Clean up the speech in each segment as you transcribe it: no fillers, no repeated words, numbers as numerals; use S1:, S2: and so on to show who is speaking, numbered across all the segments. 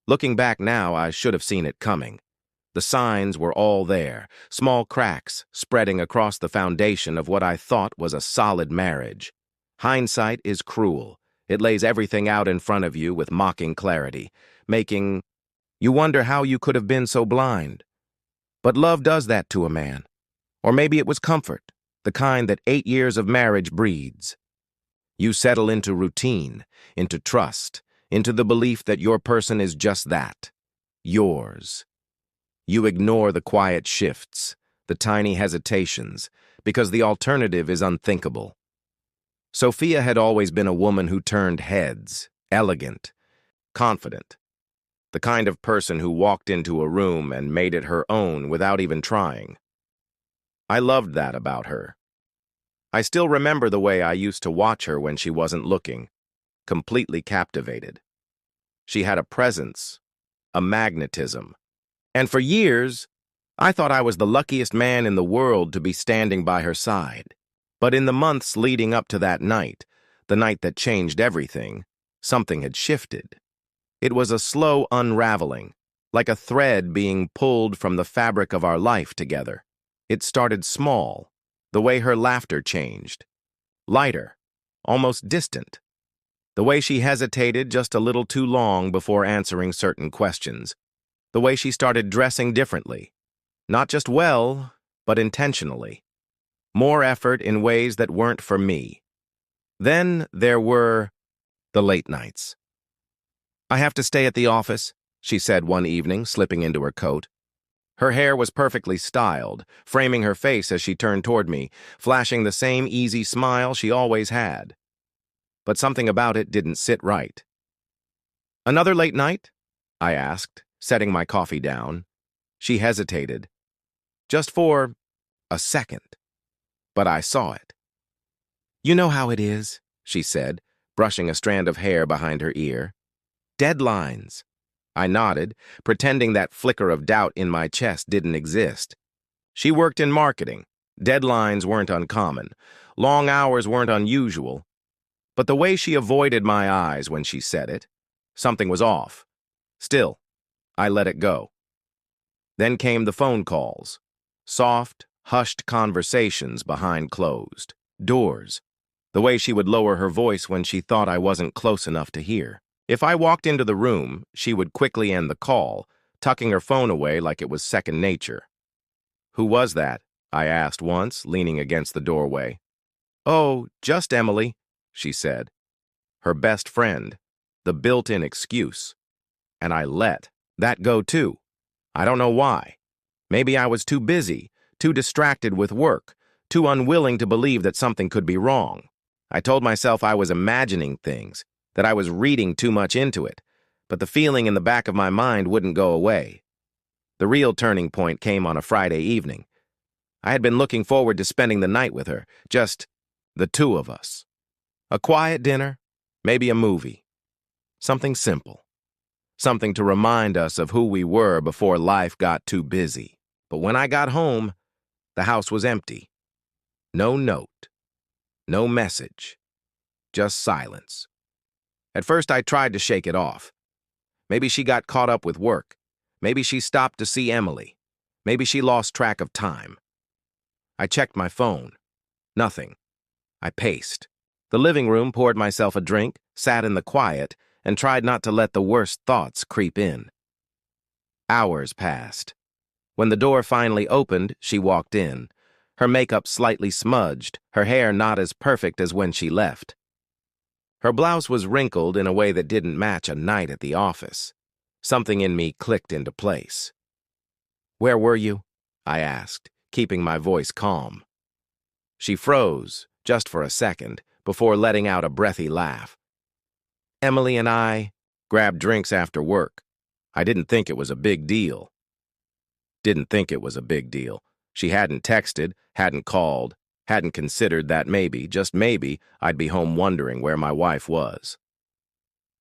S1: Looking back now, I should have seen it coming. The signs were all there, small cracks spreading across the foundation of what I thought was a solid marriage. Hindsight is cruel. It lays everything out in front of you with mocking clarity, making you wonder how you could have been so blind. But love does that to a man. Or maybe it was comfort, the kind that 8 years of marriage breeds. You settle into routine, into trust, into the belief that your person is just that, yours. You ignore the quiet shifts, the tiny hesitations, because the alternative is unthinkable. Sophia had always been a woman who turned heads, elegant, confident, the kind of person who walked into a room and made it her own without even trying. I loved that about her. I still remember the way I used to watch her when she wasn't looking, completely captivated. She had a presence, a magnetism. And for years, I thought I was the luckiest man in the world to be standing by her side. But in the months leading up to that night, the night that changed everything, something had shifted. It was a slow unraveling, like a thread being pulled from the fabric of our life together. It started small, the way her laughter changed. Lighter, almost distant. The way she hesitated just a little too long before answering certain questions. The way she started dressing differently. Not just well, but intentionally. More effort in ways that weren't for me. Then there were the late nights. "I have to stay at the office," she said one evening, slipping into her coat. Her hair was perfectly styled, framing her face as she turned toward me, flashing the same easy smile she always had. But something about it didn't sit right. "Another late night?" I asked, setting my coffee down. She hesitated. Just for a second. But I saw it. "You know how it is," she said, brushing a strand of hair behind her ear. "Deadlines." I nodded, pretending that flicker of doubt in my chest didn't exist. She worked in marketing. Deadlines weren't uncommon. Long hours weren't unusual. But the way she avoided my eyes when she said it, something was off. Still, I let it go. Then came the phone calls. Soft, hushed conversations behind closed doors. The way she would lower her voice when she thought I wasn't close enough to hear. If I walked into the room, she would quickly end the call, tucking her phone away like it was second nature. "Who was that?" I asked once, leaning against the doorway. "Oh, just Emily," she said. Her best friend, the built-in excuse. And I let that go too. I don't know why. Maybe I was too busy, too distracted with work, too unwilling to believe that something could be wrong. I told myself I was imagining things, that I was reading too much into it, but the feeling in the back of my mind wouldn't go away. The real turning point came on a Friday evening. I had been looking forward to spending the night with her, just the two of us. A quiet dinner, maybe a movie. Something simple. Something to remind us of who we were before life got too busy. But when I got home, the house was empty. No note. No message. Just silence. At first, I tried to shake it off. Maybe she got caught up with work. Maybe she stopped to see Emily. Maybe she lost track of time. I checked my phone. Nothing. I paced. The living room, poured myself a drink, sat in the quiet, and tried not to let the worst thoughts creep in. Hours passed. When the door finally opened, she walked in. Her makeup slightly smudged, her hair not as perfect as when she left. Her blouse was wrinkled in a way that didn't match a night at the office. Something in me clicked into place. "Where were you?" I asked, keeping my voice calm. She froze, just for a second, before letting out a breathy laugh. "Emily and I grabbed drinks after work. I didn't think it was a big deal." Didn't think it was a big deal. She hadn't texted, hadn't called, hadn't considered that maybe, just maybe, I'd be home wondering where my wife was.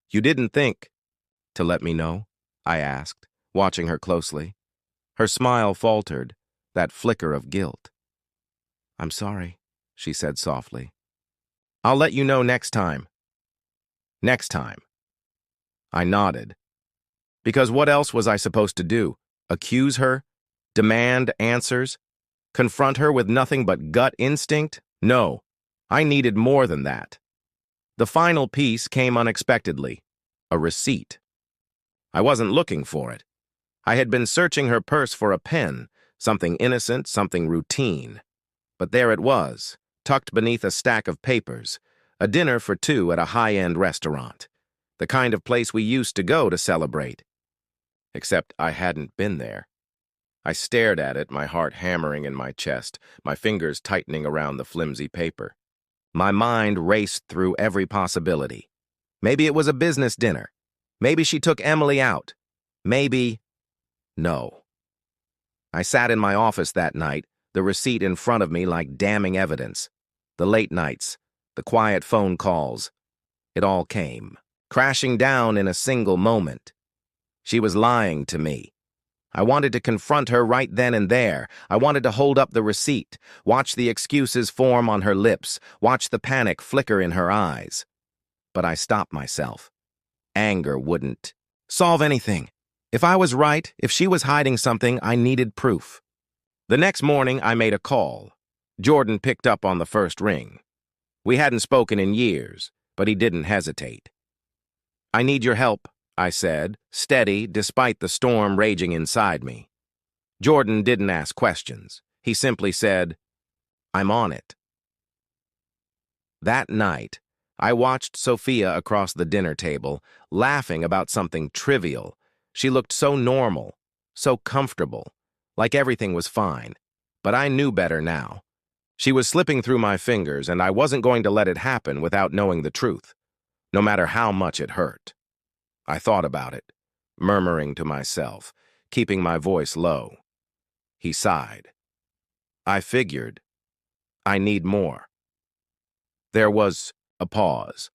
S1: "You didn't think to let me know?" I asked, watching her closely. Her smile faltered, that flicker of guilt. "I'm sorry," she said softly. "I'll let you know next time." Next time. I nodded. Because what else was I supposed to do? Accuse her? Demand answers? Confront her with nothing but gut instinct? No, I needed more than that. The final piece came unexpectedly. A receipt. I wasn't looking for it. I had been searching her purse for a pen, something innocent, something routine. But there it was, tucked beneath a stack of papers, a dinner for two at a high-end restaurant, the kind of place we used to go to celebrate. Except I hadn't been there. I stared at it, my heart hammering in my chest, my fingers tightening around the flimsy paper. My mind raced through every possibility. Maybe it was a business dinner. Maybe she took Emily out. Maybe... No. I sat in my office that night, the receipt in front of me like damning evidence. The late nights, the quiet phone calls. It all came, crashing down in a single moment. She was lying to me. I wanted to confront her right then and there. I wanted to hold up the receipt, watch the excuses form on her lips, watch the panic flicker in her eyes. But I stopped myself. Anger wouldn't solve anything. If I was right, if she was hiding something, I needed proof. The next morning, I made a call. Jordan picked up on the first ring. We hadn't spoken in years, but he didn't hesitate. "I need your help," I said, steady despite the storm raging inside me. Jordan didn't ask questions. He simply said, "I'm on it." That night, I watched Sophia across the dinner table, laughing about something trivial. She looked so normal, so comfortable, like everything was fine. But I knew better now. She was slipping through my fingers, and I wasn't going to let it happen without knowing the truth, no matter how much it hurt. I thought about it, murmuring to myself, keeping my voice low. He sighed. I figured. I need more. There was a pause.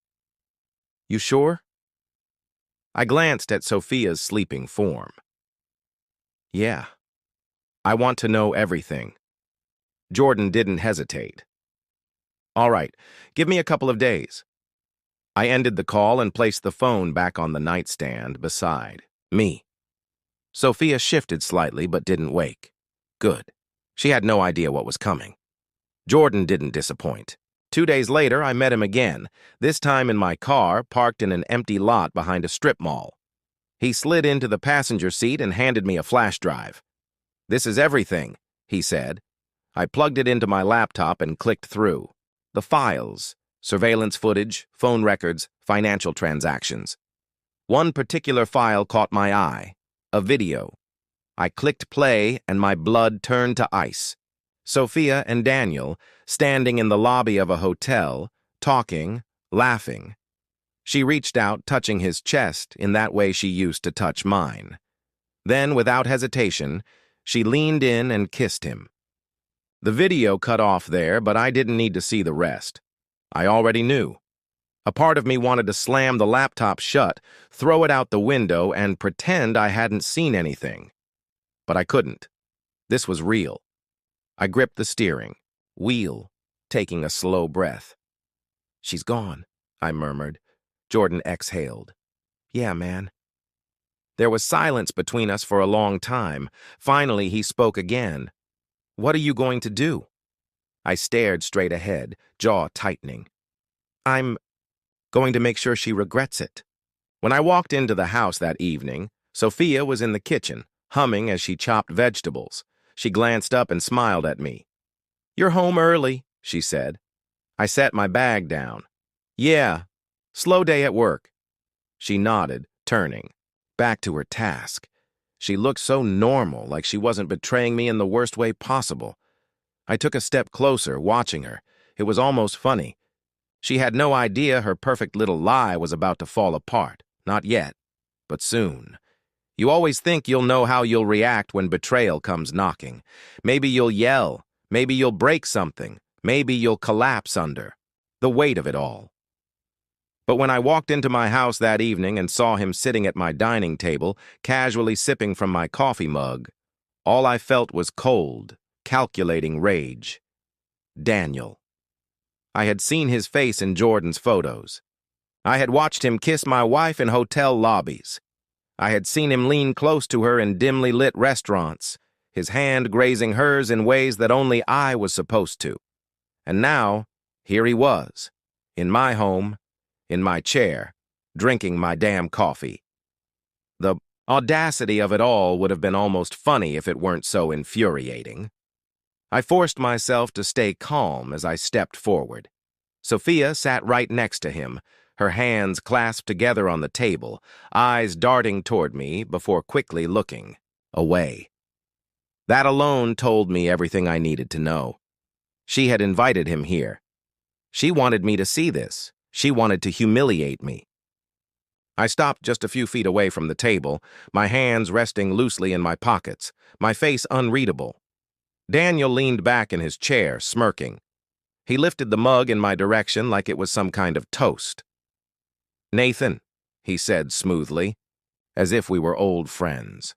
S1: "You sure?" I glanced at Sophia's sleeping form. "Yeah. I want to know everything." Jordan didn't hesitate. "All right, give me a couple of days." I ended the call and placed the phone back on the nightstand beside me. Sophia shifted slightly but didn't wake. Good. She had no idea what was coming. Jordan didn't disappoint. 2 days later, I met him again, this time in my car, parked in an empty lot behind a strip mall. He slid into the passenger seat and handed me a flash drive. "This is everything," he said. I plugged it into my laptop and clicked through. The files, surveillance footage, phone records, financial transactions. One particular file caught my eye, a video. I clicked play and my blood turned to ice. Sophia and Daniel, standing in the lobby of a hotel, talking, laughing. She reached out, touching his chest in that way she used to touch mine. Then, without hesitation, she leaned in and kissed him. The video cut off there, but I didn't need to see the rest. I already knew. A part of me wanted to slam the laptop shut, throw it out the window, and pretend I hadn't seen anything. But I couldn't. This was real. I gripped the steering wheel, taking a slow breath. "She's gone," I murmured. Jordan exhaled. "Yeah, man." There was silence between us for a long time. Finally, he spoke again. "What are you going to do?" I stared straight ahead, jaw tightening. "I'm going to make sure she regrets it." When I walked into the house that evening, Sophia was in the kitchen, humming as she chopped vegetables. She glanced up and smiled at me. "You're home early," she said. I set my bag down. "Yeah, slow day at work." She nodded, turning, back to her task. She looked so normal, like she wasn't betraying me in the worst way possible. I took a step closer, watching her. It was almost funny. She had no idea her perfect little lie was about to fall apart. Not yet, but soon. You always think you'll know how you'll react when betrayal comes knocking. Maybe you'll yell. Maybe you'll break something. Maybe you'll collapse under the weight of it all. But when I walked into my house that evening and saw him sitting at my dining table, casually sipping from my coffee mug, all I felt was cold, calculating rage. Daniel. I had seen his face in Jordan's photos. I had watched him kiss my wife in hotel lobbies. I had seen him lean close to her in dimly lit restaurants, his hand grazing hers in ways that only I was supposed to. And now, here he was, in my home, in my chair, drinking my damn coffee. The audacity of it all would have been almost funny if it weren't so infuriating. I forced myself to stay calm as I stepped forward. Sophia sat right next to him, her hands clasped together on the table, eyes darting toward me before quickly looking away. That alone told me everything I needed to know. She had invited him here. She wanted me to see this. She wanted to humiliate me. I stopped just a few feet away from the table, my hands resting loosely in my pockets, my face unreadable. Daniel leaned back in his chair, smirking. He lifted the mug in my direction like it was some kind of toast. "Nathan," he said smoothly, as if we were old friends.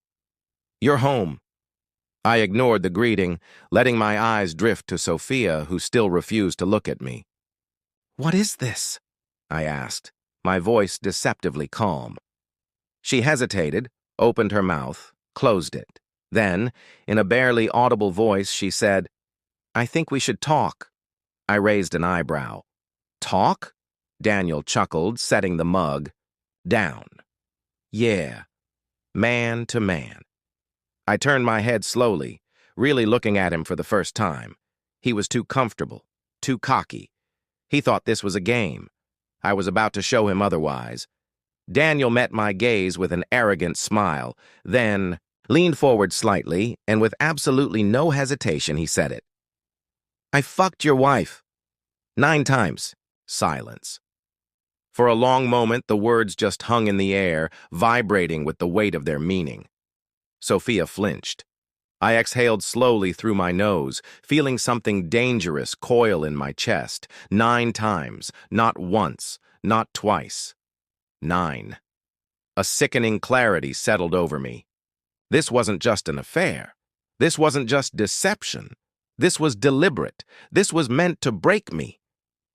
S1: "You're home." I ignored the greeting, letting my eyes drift to Sophia, who still refused to look at me. "What is this?" I asked, my voice deceptively calm. She hesitated, opened her mouth, closed it. Then, in a barely audible voice, she said, "I think we should talk." I raised an eyebrow. "Talk?" Daniel chuckled, setting the mug down. "Yeah, man to man." I turned my head slowly, really looking at him for the first time. He was too comfortable, too cocky. He thought this was a game. I was about to show him otherwise. Daniel met my gaze with an arrogant smile, then leaned forward slightly, and with absolutely no hesitation, he said it. "I fucked your wife. 9 times. Silence. For a long moment, the words just hung in the air, vibrating with the weight of their meaning. Sophia flinched. I exhaled slowly through my nose, feeling something dangerous coil in my chest. 9 times, not once, not twice. 9. A sickening clarity settled over me. This wasn't just an affair. This wasn't just deception. This was deliberate. This was meant to break me.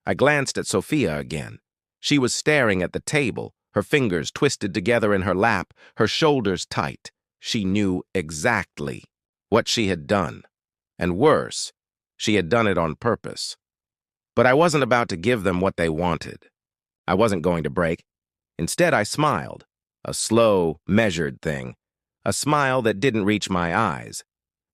S1: I glanced at Sophia again. She was staring at the table, her fingers twisted together in her lap, her shoulders tight. She knew exactly what she had done. And worse, she had done it on purpose. But I wasn't about to give them what they wanted. I wasn't going to break. Instead, I smiled, a slow, measured thing, a smile that didn't reach my eyes.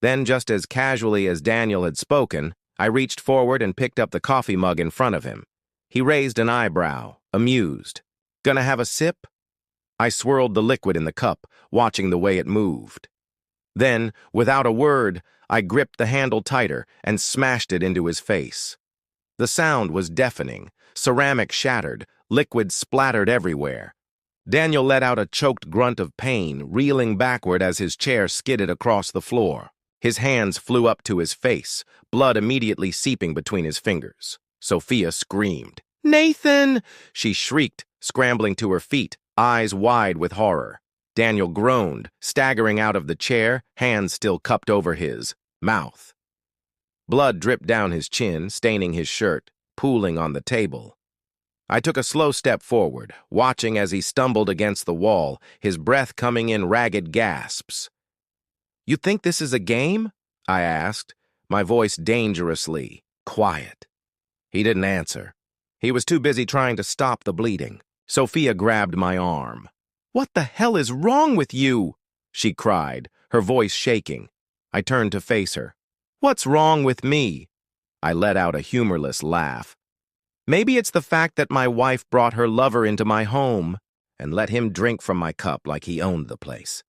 S1: Then, just as casually as Daniel had spoken, I reached forward and picked up the coffee mug in front of him. He raised an eyebrow, amused. "Gonna have a sip?" I swirled the liquid in the cup, watching the way it moved. Then, without a word, I gripped the handle tighter and smashed it into his face. The sound was deafening. Ceramic shattered, liquid splattered everywhere. Daniel let out a choked grunt of pain, reeling backward as his chair skidded across the floor. His hands flew up to his face, blood immediately seeping between his fingers. Sophia screamed. "Nathan!" she shrieked, scrambling to her feet, eyes wide with horror. Daniel groaned, staggering out of the chair, hands still cupped over his mouth. Blood dripped down his chin, staining his shirt, pooling on the table. I took a slow step forward, watching as he stumbled against the wall, his breath coming in ragged gasps. "You think this is a game?" I asked, my voice dangerously quiet. He didn't answer. He was too busy trying to stop the bleeding. Sophia grabbed my arm. "What the hell is wrong with you?" she cried, her voice shaking. I turned to face her. "What's wrong with me?" I let out a humorless laugh. "Maybe it's the fact that my wife brought her lover into my home and let him drink from my cup like he owned the place."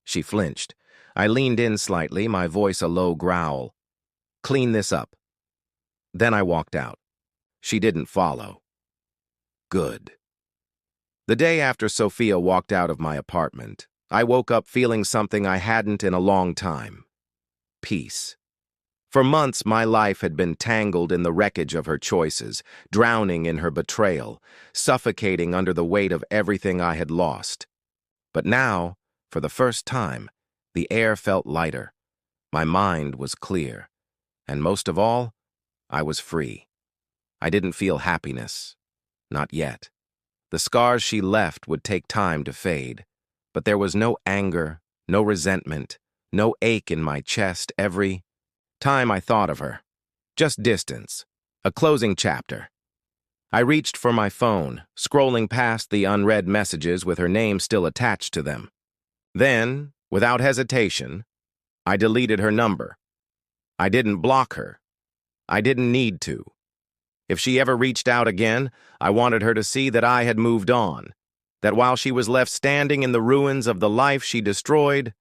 S1: She flinched. I leaned in slightly, my voice a low growl. "Clean this up." Then I walked out. She didn't follow. Good. The day after Sophia walked out of my apartment, I woke up feeling something I hadn't in a long time. Peace. For months, my life had been tangled in the wreckage of her choices, drowning in her betrayal, suffocating under the weight of everything I had lost. But now, for the first time, the air felt lighter. My mind was clear. And most of all, I was free. I didn't feel happiness. Not yet. The scars she left would take time to fade. But there was no anger, no resentment, no ache in my chest every time I thought of her. Just distance. A closing chapter. I reached for my phone, scrolling past the unread messages with her name still attached to them. Then, without hesitation, I deleted her number. I didn't block her. I didn't need to. If she ever reached out again, I wanted her to see that I had moved on, that while she was left standing in the ruins of the life she destroyed,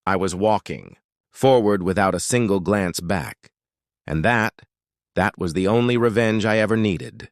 S1: I was walking forward without a single glance back. And that was the only revenge I ever needed.